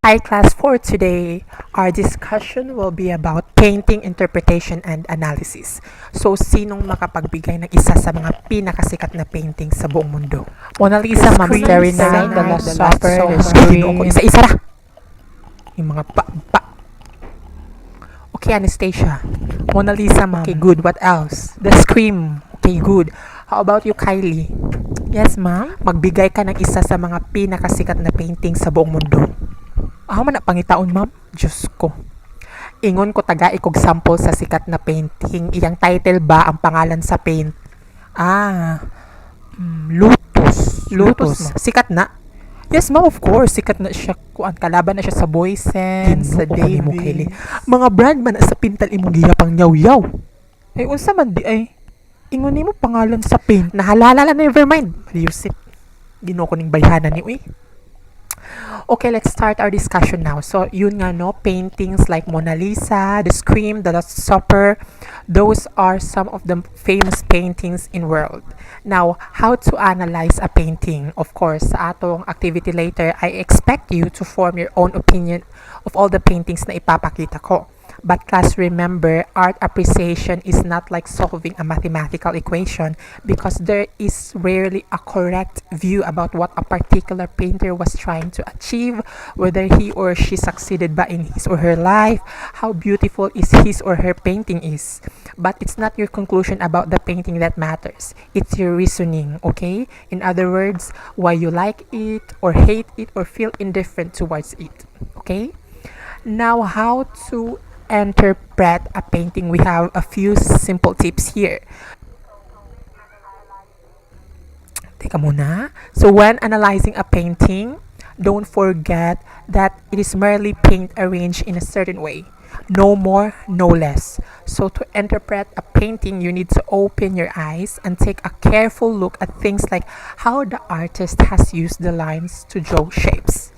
Hi class, for today, our discussion will be about painting interpretation and analysis. So, sinong makapagbigay ng isa sa mga pinakasikat na painting sa buong mundo? Mona Lisa, Ma'am Starry Night, The Last Supper, The Scream. Isa-isa na! Yung mga pa. Okay, Anastasia. Mona Lisa, Ma'am. Okay, good. What else? The Scream. Okay, good. How about you, Kylie? Yes, ma'am. Magbigay ka ng isa sa mga pinakasikat na painting sa buong mundo. Man na pangitaon, ma'am. Diyos ko. Ingon ko taga ikog sample sa sikat na painting. Iyang title ba ang pangalan sa paint? Lotus. Lotus, ma'am. Sikat na. Yes, ma'am, of course. Sikat na siya. Kuan kalaban na siya sa Boysen, sa David. Mga brand man na sa pintal imong gihapang yaw-yaw. Unsa man di ay. Ingon nimo pangalan sa paint. Nahalala na, never mind. Use it. Ginoo ko ning bayhanan ni uy. Okay, let's start our discussion now. So, yun nga no, paintings like Mona Lisa, The Scream, The Last Supper, those are some of the famous paintings in world. Now, how to analyze a painting? Of course, sa atong activity later, I expect you to form your own opinion of all the paintings na ipapakita ko. But class, remember, art appreciation is not like solving a mathematical equation because there is rarely a correct view about what a particular painter was trying to achieve, whether he or she succeeded ba in his or her life, how beautiful is his or her painting is. But it's not your conclusion about the painting that matters. It's your reasoning, okay? In other words, why you like it or hate it or feel indifferent towards it, okay? Now, how to interpret a painting? We have a few simple tips here. Teka muna. So when analyzing a painting, don't forget that it is merely paint arranged in a certain way. No more, no less. So to interpret a painting, you need to open your eyes and take a careful look at things like how the artist has used the lines to draw shapes.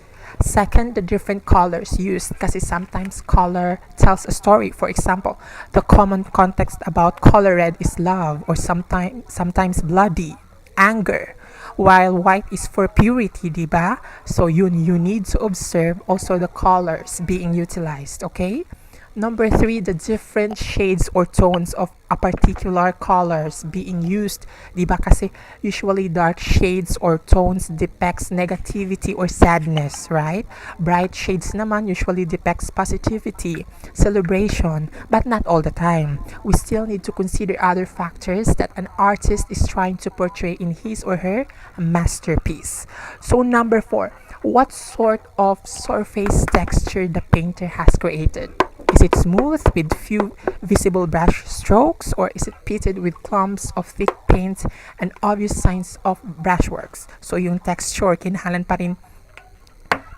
Second, the different colors used, kasi sometimes color tells a story. For example, the common context about color red is love, or sometimes bloody, anger, while white is for purity, diba? So you need to observe also the colors being utilized, okay? Number 3, the different shades or tones of a particular colors being used. Diba kasi usually dark shades or tones depicts negativity or sadness, right? Bright shades naman usually depicts positivity, celebration, but not all the time. We still need to consider other factors that an artist is trying to portray in his or her masterpiece. So number 4, what sort of surface texture the painter has created? Is it smooth with few visible brush strokes, or is it pitted with clumps of thick paint and obvious signs of brushworks? So yung texture, kinahanglan pa rin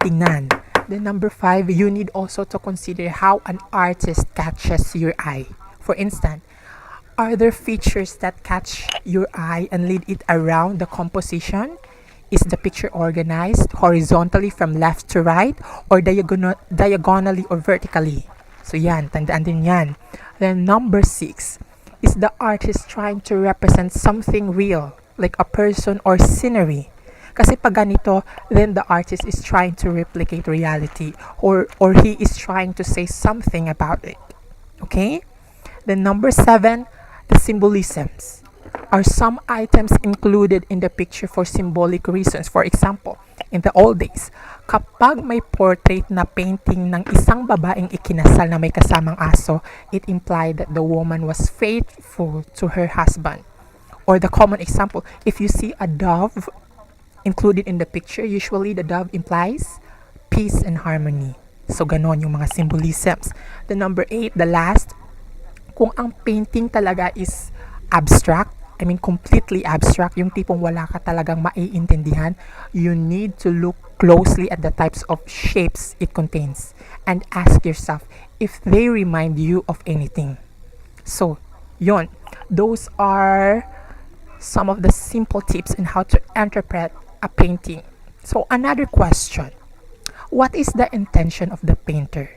tingnan. Then number 5, you need also to consider how an artist catches your eye. For instance, are there features that catch your eye and lead it around the composition? Is the picture organized horizontally from left to right, or diagonally or vertically? So yan, tandaan din yan. Then number 6, is the artist trying to represent something real, like a person or scenery? Kasi pag ganito, then the artist is trying to replicate reality, or he is trying to say something about it. Okay? Then number 7, the symbolisms. Are some items included in the picture for symbolic reasons? For example, in the old days, kapag may portrait na painting ng isang babaeng ikinasal na may kasamang aso, it implied that the woman was faithful to her husband. Or the common example, if you see a dove included in the picture, usually the dove implies peace and harmony. So ganon yung mga symbolisms. The number 8, the last, kung ang painting talaga is abstract, completely abstract, yung tipong wala ka talagang maiintindihan, you need to look closely at the types of shapes it contains and ask yourself if they remind you of anything. So, yun. Those are some of the simple tips on how to interpret a painting. So, another question. What is the intention of the painter?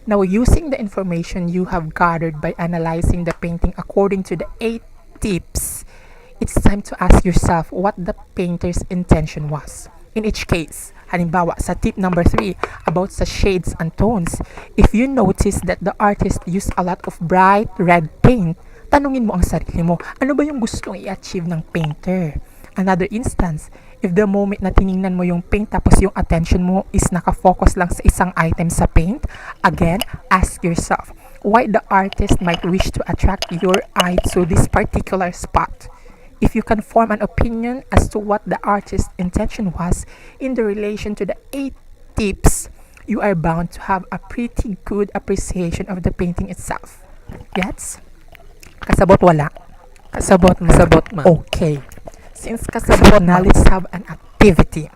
Now, using the information you have gathered by analyzing the painting according to the 8 tips, it's time to ask yourself what the painter's intention was. In each case, Halimbawa, sa tip number 3, about sa shades and tones. If you notice that the artist used a lot of bright red paint, tanungin mo ang sarili mo, ano ba yung gustong i-achieve ng painter? Another instance, if the moment na tiningnan mo yung paint tapos yung attention mo is nakafocus lang sa isang item sa paint, again, ask yourself, why the artist might wish to attract your eye to this particular spot. If you can form an opinion as to what the artist's intention was in the relation to the 8 tips, you are bound to have a pretty good appreciation of the painting itself. Gets? Kasabot wala? Kasabot man. Okay. Since kasabot na, let's have an activity.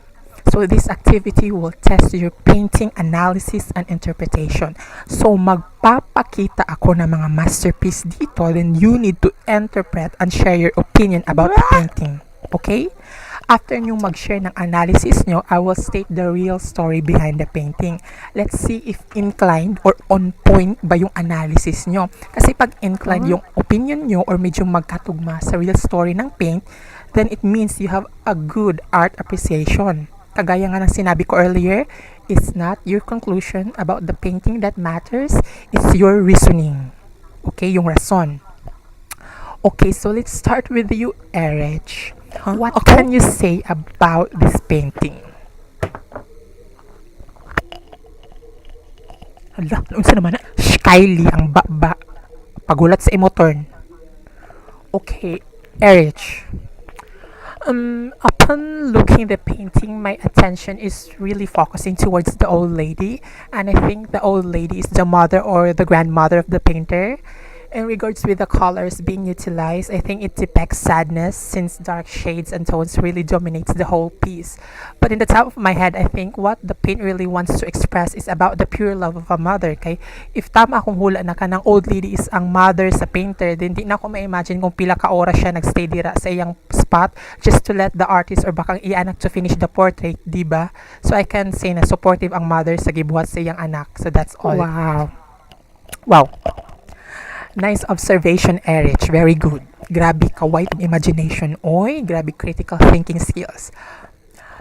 So this activity will test your painting analysis and interpretation. So magpapakita ako ng mga masterpiece dito, then you need to interpret and share your opinion about the painting. Okay? After nyo mag-share ng analysis nyo, I will state the real story behind the painting. Let's see if inclined or on point ba yung analysis nyo. Kasi pag inclined yung opinion nyo or medyo magkatugma sa real story ng paint, then it means you have a good art appreciation. Kagaya nga ng sinabi ko earlier, it's not your conclusion about the painting that matters, it's your reasoning. Okay, yung rason. Okay, so let's start with you, Erich. What can you say about this painting? Hala, unsa naman na? Kylie ang baba. Pagulat sa imo turn. Okay, Erich. Upon looking at the painting, my attention is really focusing towards the old lady, and I think the old lady is the mother or the grandmother of the painter. In regards with the colors being utilized, I think it depicts sadness since dark shades and tones really dominates the whole piece. But in the top of my head, I think what the paint really wants to express is about the pure love of a mother. Okay? If tama akong hula na kanang old lady is ang mother sa painter, then di na ako ma-imagine kung pila ka oras siya nagstay dira sa iyang spot just to let the artist or bakang ianak to finish the portrait, di ba? So I can say na supportive ang mother sa gibuhat sa iyang anak. So that's all. Wow. Wow. Nice observation, Erich. Very good. Grabe ka wide imagination. Oy, grabe critical thinking skills.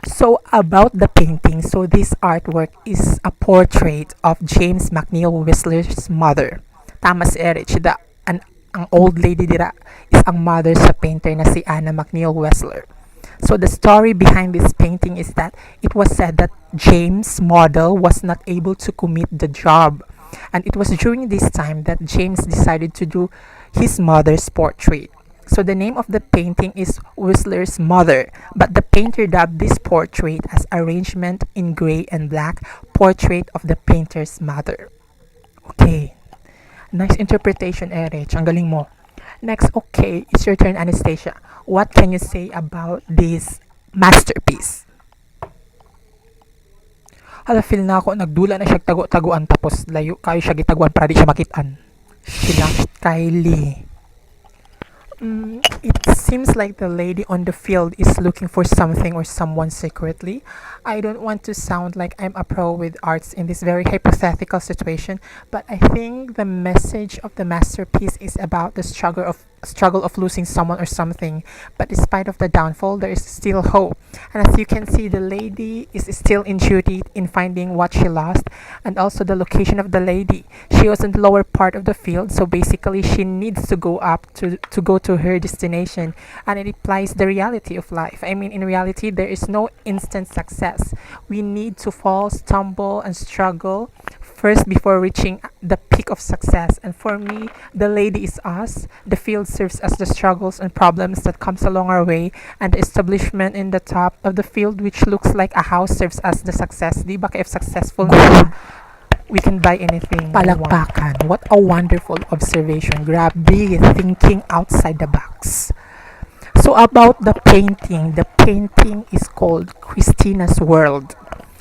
So, about the painting. So, this artwork is a portrait of James McNeill Whistler's mother. Tama si Erich. Ang old lady dira is ang mother sa painter na si Anna McNeill Whistler. So, the story behind this painting is that it was said that James' model was not able to commit the job. And it was during this time that James decided to do his mother's portrait. So the name of the painting is Whistler's Mother, but the painter dubbed this portrait as arrangement in gray and black, portrait of the painter's mother. Okay. Nice interpretation, Erich. Ang galing mo. Next, okay, it's your turn, Anastasia. What can you say about this masterpiece? Hala, feel na ako, nagdula na siya tago-taguan tapos layo kayo siya gitaguan para di siya makitaan. Sila, Kylie. It seems like the lady on the field is looking for something or someone secretly. I don't want to sound like I'm a pro with arts in this very hypothetical situation, but I think the message of the masterpiece is about the struggle of losing someone or something. But despite of the downfall, there is still hope. And as you can see, the lady is still in duty in finding what she lost, and also the location of the lady. She was in the lower part of the field, so basically she needs to go up to go to her destination, and it implies the reality of life. I mean, in reality, there is no instant success. We need to fall, stumble, and struggle first before reaching the peak of success. And for me, the lady is us. The field serves as the struggles and problems that comes along our way, and the establishment in the top of the field, which looks like a house, serves as the success. Di ba if successful na, we can buy anything. Palakpakan. What a wonderful observation. Grabe, thinking outside the box. So about the painting is called Christina's World.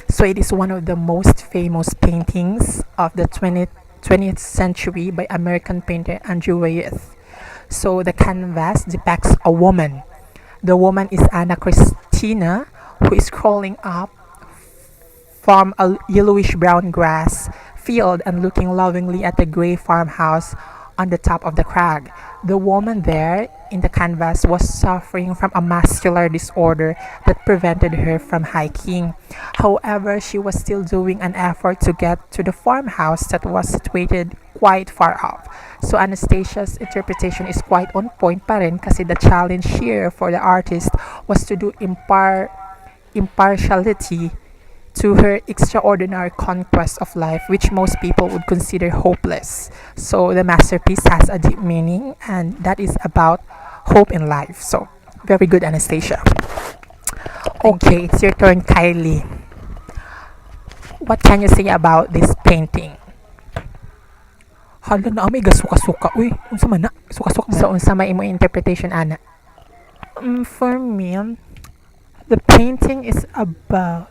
So it is one of the most famous paintings of the 20th century by American painter Andrew Wyeth. So the canvas depicts a woman. The woman is Anna Christina, who is crawling up from a yellowish brown grass field and looking lovingly at the gray farmhouse on the top of the crag. The woman there in the canvas was suffering from a muscular disorder that prevented her from hiking. However, she was still doing an effort to get to the farmhouse that was situated quite far off. So Anastasia's interpretation is quite on point pa rin kasi the challenge here for the artist was to do impartiality to her extraordinary conquest of life, which most people would consider hopeless. So the masterpiece has a deep meaning, and that is about hope in life. So, very good, Anastasia. Okay, it's your turn, Kylie. What can you say about this painting? Hala na may gasuka-suka. Uy, unsa man na? Suka-suka man. So, unsa may imo interpretation, Ana? For me, the painting is about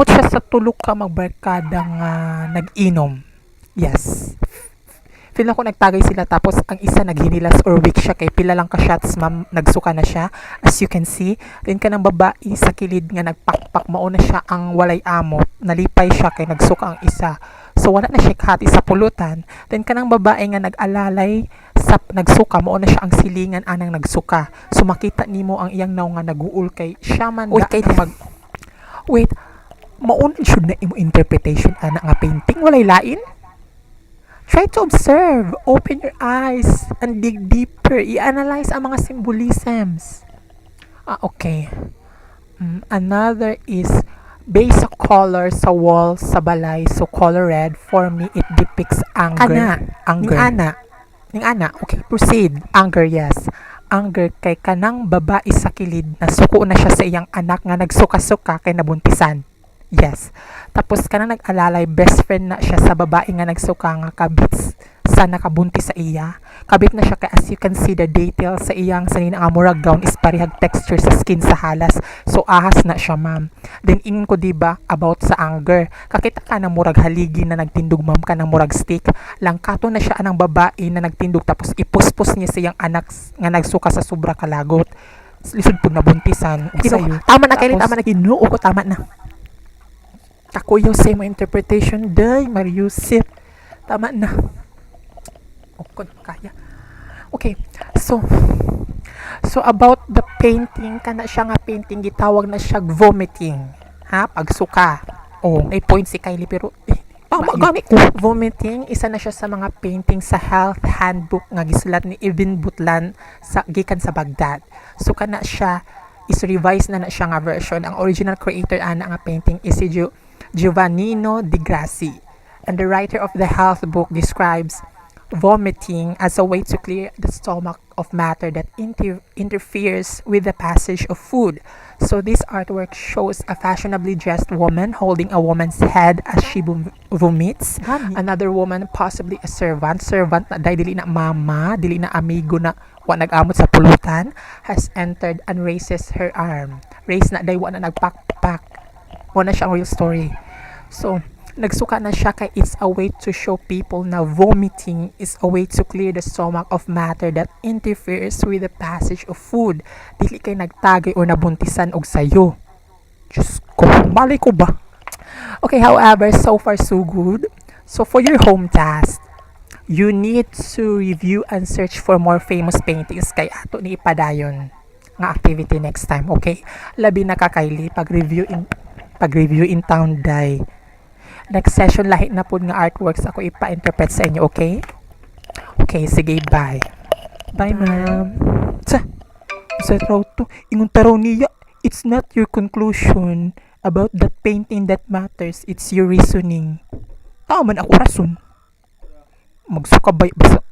siya sa tulo ka magbarkada nga nag-inom. Yes. Feel ako nagtagay sila tapos ang isa naghinilas or weak siya kay pila lang ka shots ma'am nagsuka na siya as you can see. Then kanang babae sa kilid nga nagpakpak mao na siya ang walay amot. Nalipay siya kay nagsuka ang isa. So wala na siya kahati sa pulutan. Then kanang babae nga nag-alalay sa nagsuka mao na siya ang silingan anang nagsuka. So makita nimo ang iyang naw nga naguul kay siya man Uy, kay wait, maunan should na imo interpretation ana nga painting walay lain. Try to observe, open your eyes, and dig deeper. I-analyze ang mga symbolisms. Okay. Another is base sa color sa wall sa balay. So, color red, for me, it depicts anger. Anger. Ning ana. Okay, proceed. Anger, yes. Anger kay kanang babae sa kilid na suko na siya sa iyang anak nga nagsuka-suka kay nabuntisan. Yes. Tapos kanang nag-alalay, best friend na siya sa babae nga nagsuka nga kabit sa nakabuntis sa iya. Kabit na siya kay as you can see the detail sa iyang sanina nga murag gown is parihag texture sa skin sa halas. So ahas na siya ma'am. Then ingon ko diba about sa anger. Kakita ka na murag haligi na nagtindog ma'am ka ng murag stick. Langkato na siya anang babae na nagtindog tapos ipuspos niya sa iyang anak nga nagsuka sa sobra kalagot. Lisod pud nabuntisan. Tama na, Kylie, tama na. Ginoo ko tama na. Ako yung same interpretation day, Mariusip. Tama na. Kaya. Okay. So about the painting, kana siya nga painting, gitawag na siya vomiting. Ha? Pagsuka. May point si Kylie pero tama gani ko. Vomiting, isa na siya sa mga painting sa health handbook nga gisulat ni Ibn Butlan sa gikan sa Baghdad. So kana siya is revised na siya nga version. Ang original creator ana nga painting is si Giovannino Di Grassi, and the writer of the health book describes vomiting as a way to clear the stomach of matter that interferes with the passage of food. So this artwork shows a fashionably dressed woman holding a woman's head as she vomits. Another woman, possibly a servant na dili na mama, dili na amigo na wa nag-amot sa pulutan, has entered and raises her arm. Raise na day wa na nagpakpak. Wala siyang real story. So, nagsuka na siya kay it's a way to show people na vomiting is a way to clear the stomach of matter that interferes with the passage of food. Dili kay nagtagay o nabuntisan og sayo. Diyos ko, mali ko ba? Okay, however, so far so good. So for your home task, you need to review and search for more famous paintings kay ato ni ipadayon nga activity next time, okay? Labi na ka Kylie, pag-review in town day. Next session lahi na pud nga artworks ako ipa-interpret sa inyo, okay? Okay, sige, bye. Bye, ma'am. Sa raw to, ingon taraw niya, it's not your conclusion about that painting that matters, it's your reasoning. Tama man ako rason. Magsukabay basta.